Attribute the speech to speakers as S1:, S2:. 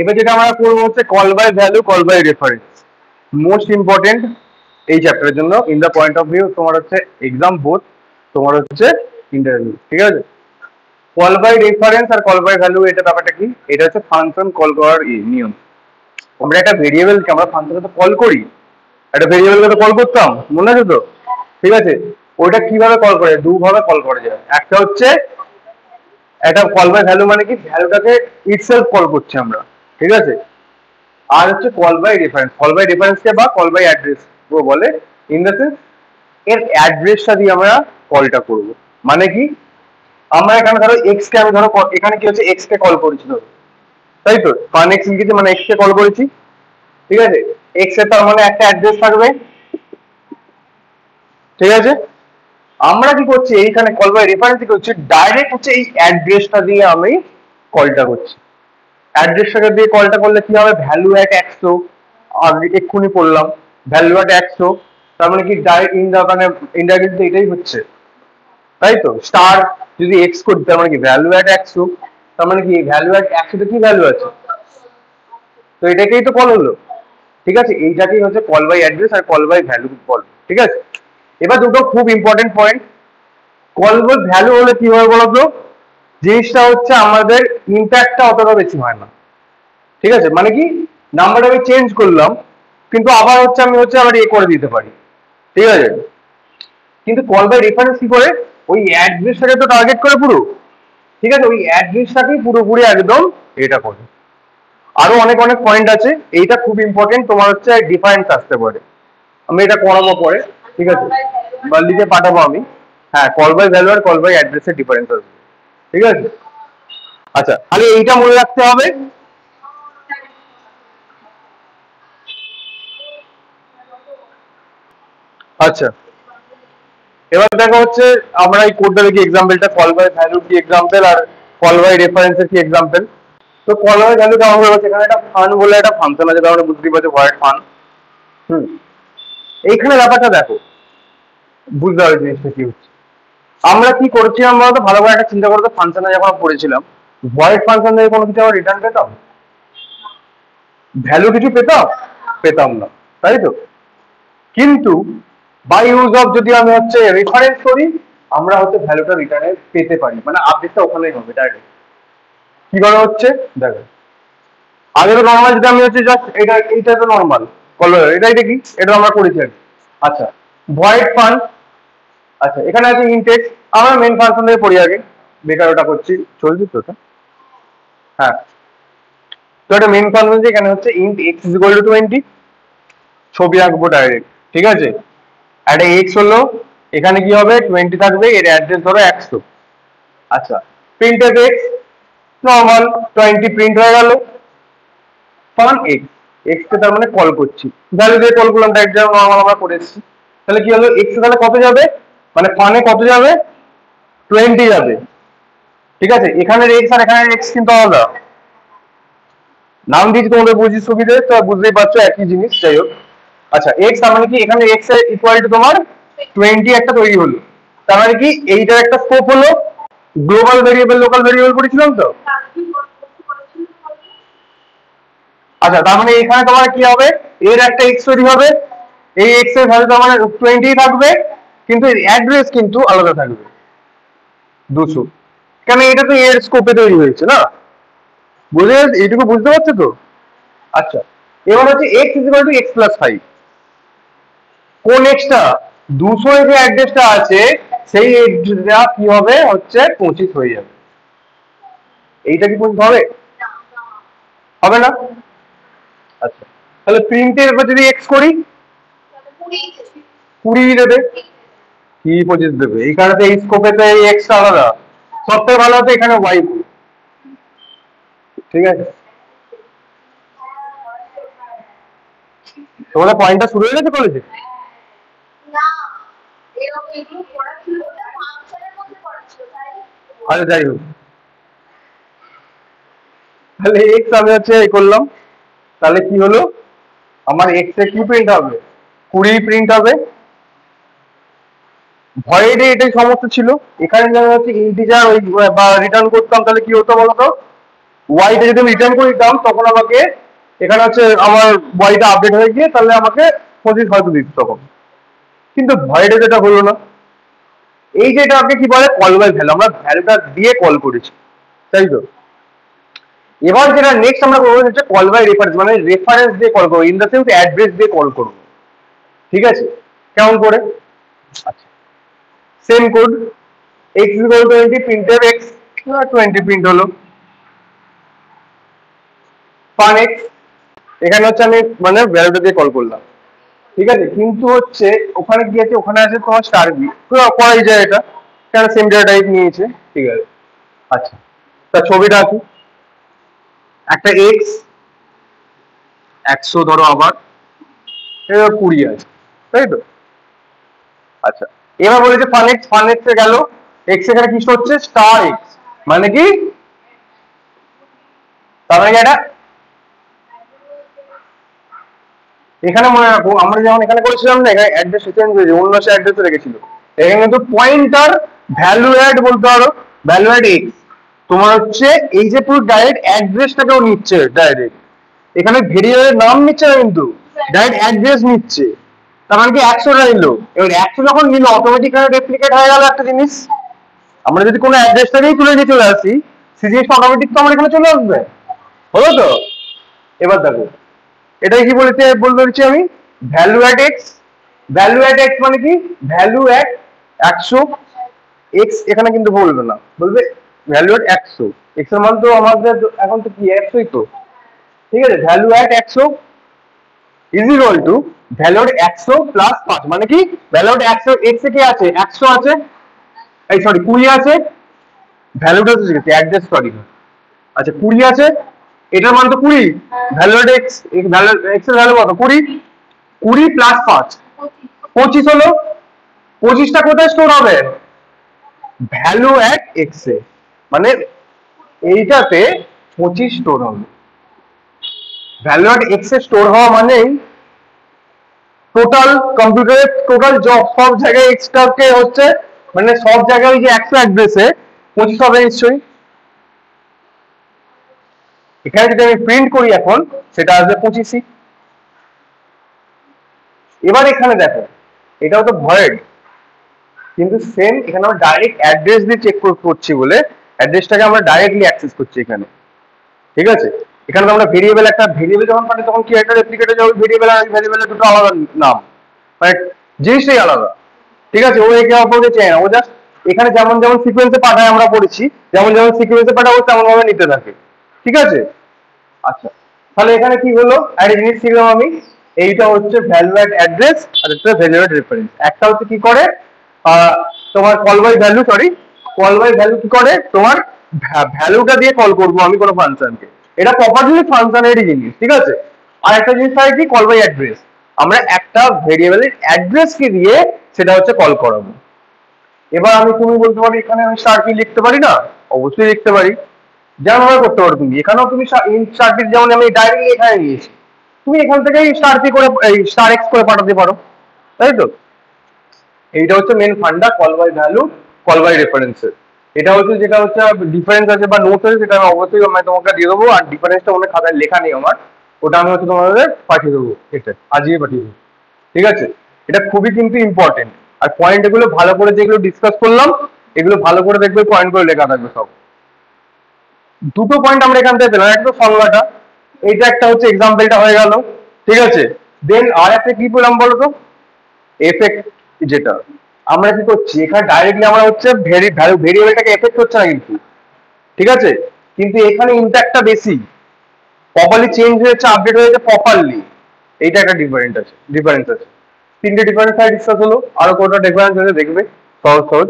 S1: এবার যেটা আমরা করবো হচ্ছে call by value, call by reference, most important এই চ্যাপ্টারের জন্য in the point of view তোমার হচ্ছে এক্সাম বোথ, তোমার হচ্ছে ইন্টারভিউ, ঠিক আছে। কল বাই রেফারেন্স আর কল বাই ভ্যালু এটা ব্যাপারটা কি, এটা হচ্ছে ফাংশন কল করার নিয়ম। আমরা একটা ভেরিয়েবলকে আমরা ফাংশনে তো কল করি, একটা ভেরিয়েবলকে তো কল করতাম, মনে আছে তো, ঠিক আছে। ওইটা কিভাবে কল করে, দুভাবে কল করা যায়। একটা হচ্ছে একটা কল বাই ভ্যালু, মানে কি ভ্যালুটাকে ইটসেলফ কল করছি আমরা, ঠিক আছে। আর হচ্ছে call by reference, call by রেফারেন্সকে বা কল বাই অ্যাড্রেস বলে, ইন দ্য সেন্স এর অ্যাড্রেসটা দিয়ে আমরা কলটা করব। মানে কি, আমরা এখানে ধরো এক্স কে আমি ধরো এখানে কি হচ্ছে এক্স কে কল করেছি ধরো, তাই তো, ফান এক্স লিখেছি মানে এক্স কে কল করেছি, ঠিক আছে। এক্স এর তার মানে একটা অ্যাড্রেস থাকবে, ঠিক আছে। আমরা কি করছি এইখানে কল বাই রেফারেন্স কি করছি, ডাইরেক্ট হচ্ছে এই অ্যাড্রেসটা দিয়ে আমি কলটা করছি। অ্যাড্রেসটাকে দিয়ে কলটা করলে কি হবে, ভ্যালু অ্যাট 100, আগে এক্ষুনি পড়লাম ভ্যালু অ্যাট 100, তার মানে কি ডাইরেক্ট ইন দা মানে ইনডাইরেক্ট এটাই হচ্ছে, তাই তো। স্টার যদি এক্স করি তার মানে কি ভ্যালু অ্যাট 100, তার মানে কি ভ্যালু অ্যাট 100 তে কি ভ্যালু আছে, তো এটাকেই তো কল হলো, ঠিক আছে। এইটাকেই হচ্ছে কল বাই অ্যাড্রেস আর কল বাই ভ্যালু কল, ঠিক আছে। এবার দুটো খুব important point, call by value হলে কি হয় বলতো, জিনিসটা হচ্ছে আমাদের ইম্প্যাক্টটা অতটা বেশি হয় না, ঠিক আছে। মানে কি, নাম্বারটা আমি চেঞ্জ করলাম কিন্তু আবার হচ্ছে আমি হচ্ছে আবার করে দিতে পারি, ঠিক আছে। কিন্তু কল বাই রেফারেন্স কি করে, ওই অ্যাড্রেসটাকে তো টার্গেট করে পুরো, ঠিক আছে, ওই অ্যাড্রেসটাকেই পুরোপুরি একদম এটা করে। আরো অনেক অনেক পয়েন্ট আছে, এইটা খুব ইম্পর্টেন্ট, তোমার হচ্ছে ডিফারেন্স আসতে পারে, আমি এটা করাবো পরে, ঠিক আছে, বা লিখে পাঠাবো আমি। হ্যাঁ, কল বাই ভ্যালু আর কল বাই অ্যাড্রেসের ডিফারেন্স আসবে, ঠিক আছে। আচ্ছা, তাহলে এইটা মনে রাখতে হবে। আচ্ছা, এবার দেখা হচ্ছে আমরা এই কোডটা দেখি এক্সাম্পলটা, কল বাই ভ্যালু কি এক্সাম্পল আর কল বাই রেফারেন্সের কি এক্সাম্পল। তো কল বাই ভ্যালু কেমন হবে, সেখানে একটা ফান বলে একটা ফাংশন আছে, তাহলে বুঝতেই পারছো ভয়েড ফান। হুম, এইখানে ব্যাপারটা দেখো, বুঝতে হবে জিনিসটা কি হচ্ছে। আমরা কি করছিলাম বলতো, ভালো করে একটা চিন্তা করতে, ফাংশনে যখন পড়েছিলাম, ভয়েড ফাংশন থেকে কোনো কিছু আমরা রিটার্ন পেতাম, ভ্যালু কিছু পেতাম, পেতাম না, তাই তো। কিন্তু বাই ইউজ অফ যদি আমি হচ্ছে রেফারেন্স করি, আমরা হচ্ছে ভ্যালুটা রিটার্নে পেতে পারি, মানে আপডেটটা ওখানেই হবে ডাইরেক্ট। কি করা হচ্ছে দেখো, আগে তো নর্মাল যদি আমি হচ্ছে জাস্ট এটা, এইটা তো নর্মাল কলার, এটাই দেখি, এটা আমরা করেছি আর কি। আচ্ছা, ভয়েড ফান, আচ্ছা এখানে আছে ইনটেক্স, আমরা মেন ফাংশন থেকে পড়ি আগে, বেকার ওটা করছি, চলছে তো ওটা। হ্যাঁ, তো এটা মেন ফাংশন, এখানে হচ্ছে int x is equal to 20, ছবি আঁকবো ডাইরেক্ট, ঠিক আছে। একটা এক্স হলো, এখানে কি হবে 20 থাকবে, এর অ্যাড্রেস ধরো 100। আচ্ছা, প্রিন্ট এক্স, নর্মাল 20 প্রিন্ট হয়ে গেল, ফান এক্স, এক্স কে তার মানে কল করছি, ভ্যালু দিয়ে কল করলাম ডাইরেক্ট, যেমন নর্মাল আমরা করে এসেছি। তাহলে কি হলো, এক্স তাহলে কত যাবে, মানে ফানে কত যাবে, 20 যাবে, ঠিক আছে। এখানের এক্স আর এখানের এক্স কিন্তু আলাদা, নাম দিয়েছি তোমাদের বুঝি সুবিধে, তো বুঝতেই পারছো একই জিনিস, যাই হোক। আচ্ছা, এক্স তার মানে কি, এখানে এক্স এর ইকুয়াল টু তোমার 20 একটা তৈরি হলো, তার মানে কি এইটার একটা স্কোপ হলো, গ্লোবাল ভেরিয়েবল লোকাল ভেরিয়েবল পড়েছিলাম তো। আচ্ছা, তার মানে এখানে তোমার কি হবে, এর একটা এক্স তৈরি হবে, এই এক্স এর ভ্যালু তোমার 20 থাকবে, কিন্তু এর অ্যাড্রেস কিন্তু আলাদা থাকবে 200, কেন এটা তো এর স্কোপে তৈরি হয়েছে না, বুঝে এইটুকু বুঝতে পারছো তো। আচ্ছা, এবার হচ্ছে x is equal to x plus 5, কোন এক্সটা, 200 এর যে অ্যাড্রেসটা আছে সেই এক্সটা কি হবে হচ্ছে 25 হয়ে যাবে, এইটা কি 25 হবে, হবে না। আচ্ছা, তাহলে প্রিন্টের এবার যদি এক্স করি, 20 দেবে, কি 25 দেবে, এইখানে তো এই স্কোপে তো এই এক্সটা আলাদা, সবথেকে ভালো হতো এখানে ওয়াই, ঠিক আছে। তোমাদের পয়েন্টটা শুরু হয়ে গেছে কলেজে, আচ্ছা যাই হোক, তাহলে এক্স আমি হচ্ছে এই করলাম, তাহলে কি হলো, আমার এক্স এ কি প্রিন্ট হবে, 20 প্রিন্ট হবে। ভয়েডে এটাই সমস্যা ছিল, এখানে যেমন হচ্ছে ইন্টিজার ওই বা রিটার্ন করতাম, তাহলে কি হতো বলতো, ওয়াইটা যদি আমি রিটার্ন করে দিতাম তখন আমাকে এখানে হচ্ছে আমার ওয়াইটা আপডেট হয়ে গিয়ে তাহলে আমাকে 25 হয়তো দিত তখন, কিন্তু ভয়েডে যেটা হলো না। এই যে এটা আপনি কি বলে কল বাই ভ্যালু, আমরা ভ্যালুটা দিয়ে কল করেছি, তাই তো। এবার যেটা নেক্সট আমরা করবো হচ্ছে কল বাই রেফারেন্স, মানে রেফারেন্স দিয়ে কল করবো, ইন দ্য সেন্স অ্যাড্রেস দিয়ে কল করবো, ঠিক আছে। কেমন করে? আচ্ছা, same code, x equal to 20 printf x 20 print হলো, ফান x, এখানে হচ্ছে আমি মানে ভ্যালুটা দিয়ে কল করলাম, ঠিক আছে। কিন্তু হচ্ছে ওখানে কি আছে, ওখানে আছে তোমার স্টার বি, করাই যায় এটা, কেন সেম ডেটা টাইপ নিয়েছে, ঠিক আছে। আচ্ছা, তা ছবিটা কি, একটা এক্স 100 ধরো, আবার 20 আছে, তাই তো। আচ্ছা, এবার বলেছে ফান এক্স এ গেল, এক্স এখানে কি হচ্ছে স্টার এক্স, মানে কি, তার মানে এটা এখানে মনে রাখো আমরা যেমন এখানে করেছিলাম না, এখানে অ্যাড্রেস চেঞ্জ হয়েছে, অন্য সে অ্যাড্রেসে রেখেছিল, এখানে কিন্তু পয়েন্টার ভ্যালু অ্যাড বলতে পারো, ভ্যালু অ্যাড এক্স, তোমার হচ্ছে এই যে পুরো ডাইরেক্ট অ্যাড্রেসটাকেও নিচ্ছে ডাইরেক্ট, এখানে ভেরিয়েবলের নাম নিচ্ছে না, কিন্তু ডাইরেক্ট অ্যাড্রেস নিচ্ছে, তার মানে কি 100টা নিল, এবার 100 যখন নিল অটোমেটিক্যালি রেপ্লিকেট হয়ে গেল একটা জিনিস, আমরা যদি কোনো অ্যাড্রেসটাকেই তুলে নিয়ে চলে আসি, সেই জিনিসটা অটোমেটিক তো আমার এখানে চলে আসবে, হলো তো। এবার দেখো এটাই কি বলতে আমি value at x, value at x মানে কি ভ্যালু অ্যাট 100, এক্স এখানে কিন্তু বলবে না, বলবে ভ্যালু অ্যাট 100, এক্স এর মান তো আমাদের এখন তো কি 100ই তো, ঠিক আছে। Value at 100 is equal to value at 100 plus 5, মানে কি ভ্যালু অ্যাট 100, এক্স এ কি আছে 100 আছে, এই সরি 20 আছে, ভ্যালুটা তো ঠিক আছে অ্যাড্রেস সরি, আচ্ছা 20 আছে, এটার মান তো 20, value at x, value x এর ভ্যালু কত 20, 20 প্লাস 5 25 হলো, 25টা কোথায় স্টোর হবে, ভ্যালু অ্যাট এক্স এ, মানে এইটাতে 25 স্টোর হবে, value at x A store হওয়া মানেই টোটাল কম্পিউটারের টোটাল জব সব জায়গায় এক্সটাকে হচ্ছে, মানে সব জায়গায় যে 100 অ্যাড্রেসে 25 হবে নিশ্চয়ই, এখানে যদি আমি প্রিন্ট করি এখন সেটা আসবে 25ই। এবার এখানে দেখো এটাও তো ভয়েড, কিন্তু সেম এখানে আমরা ডাইরেক্ট অ্যাড্রেস দিয়ে চেক করছি বলে অ্যাড্রেসটাকে আমরা ডাইরেক্টলি অ্যাক্সেস করছি এখানে, ঠিক আছে। এখানে তো আমরা ভেরিয়েবল, একটা ভেরিয়েবল যখন পাঠাই তখন কি একটা রেপ্লিকেটর যাবে, ভেরিয়েবল আর ভেরিয়েবলের দুটো আলাদা নাম, মানে জিনিসটাই আলাদা, ঠিক আছে। ও একে অপরকে চেনে না, ও জাস্ট এখানে যেমন যেমন সিকোয়েন্সে পাঠায় আমরা পড়েছি, যেমন যেমন সিকোয়েন্সে পাঠাবো তেমন ভাবে নিতে থাকে, ঠিক আছে। আচ্ছা, তাহলে এখানে কি হলো, একটা জিনিস শিখলাম আমি, এইটা হচ্ছে ভ্যালু অ্যাড অ্যাড্রেস আর একটা ভ্যালু অ্যাড রেফারেন্স। একটা হচ্ছে কি করে তোমার call by value, sorry call by value কি করে, তোমার ভ্যালুটা দিয়ে কল করবো আমি কোনো ফাংশনকে, এটা প্রপারলি ফাংশনেরই জিনিস, ঠিক আছে। আর একটা জিনিস হয় কি কল বাই অ্যাড্রেস, আমরা একটা ভেরিয়েবলের অ্যাড্রেস কে দিয়ে সেটা হচ্ছে কল করাবো। এবার আমি তুমি বলতে পারি এখানে আমি স্টার কি লিখতে পারি না, অবশ্যই লিখতে পারি, যেমন ভাবে করতে পারো তুমি, এখানেও তুমি স্টার কি যেমন আমি ডাইরেক্টলি এখানে নিয়েছি, তুমি এখান থেকে স্টার পি করে স্টার এক্স করে পাঠাতে পারো, তাই তো। এইটা হচ্ছে main funda call by value, call by রেফারেন্সের। এটা হচ্ছে যেটা হচ্ছে ডিফারেন্স আছে বা নোট আছে সেটা আমি অবশ্যই আমি তোমাকে দিয়ে দেবো, আর ডিফারেন্সটা অনেক খাতায় লেখা নেই আমার, ওটা আমি হচ্ছে তোমাদের পাঠিয়ে দেবো, এটা আজকে পাঠিয়ে দেবো, ঠিক আছে। এটা খুবই কিন্তু ইম্পর্টেন্ট, আর পয়েন্ট এগুলো ভালো করে যেগুলো ডিসকাস করলাম এগুলো ভালো করে দেখবে, পয়েন্ট করে লেখা থাকবে সব। দুটো পয়েন্ট আমরা এখান থেকে পেলাম, একটা সংজ্ঞাটা, এইটা একটা হচ্ছে এক্সাম্পলটা হয়ে গেল, ঠিক আছে। দেন আর একটা কি পেলাম বলতো, এফেক্ট, যেটা আমরা কি করছি এখানে ডাইরেক্টলি আমরা হচ্ছে ভেরিয়েবলটাকে এফেক্ট হচ্ছে না কিন্তু, ঠিক আছে, কিন্তু এখানে ইম্প্যাক্টটা বেশি, প্রপারলি চেঞ্জ হয়েছে, আপডেট হয়েছে প্রপারলি, এইটা একটা ডিফারেন্স আছে। তিনটে ডিফারেন্স ডিসকাস হলো, আরো কোনটা ডিফারেন্স আছে দেখবে সহজ সহজ।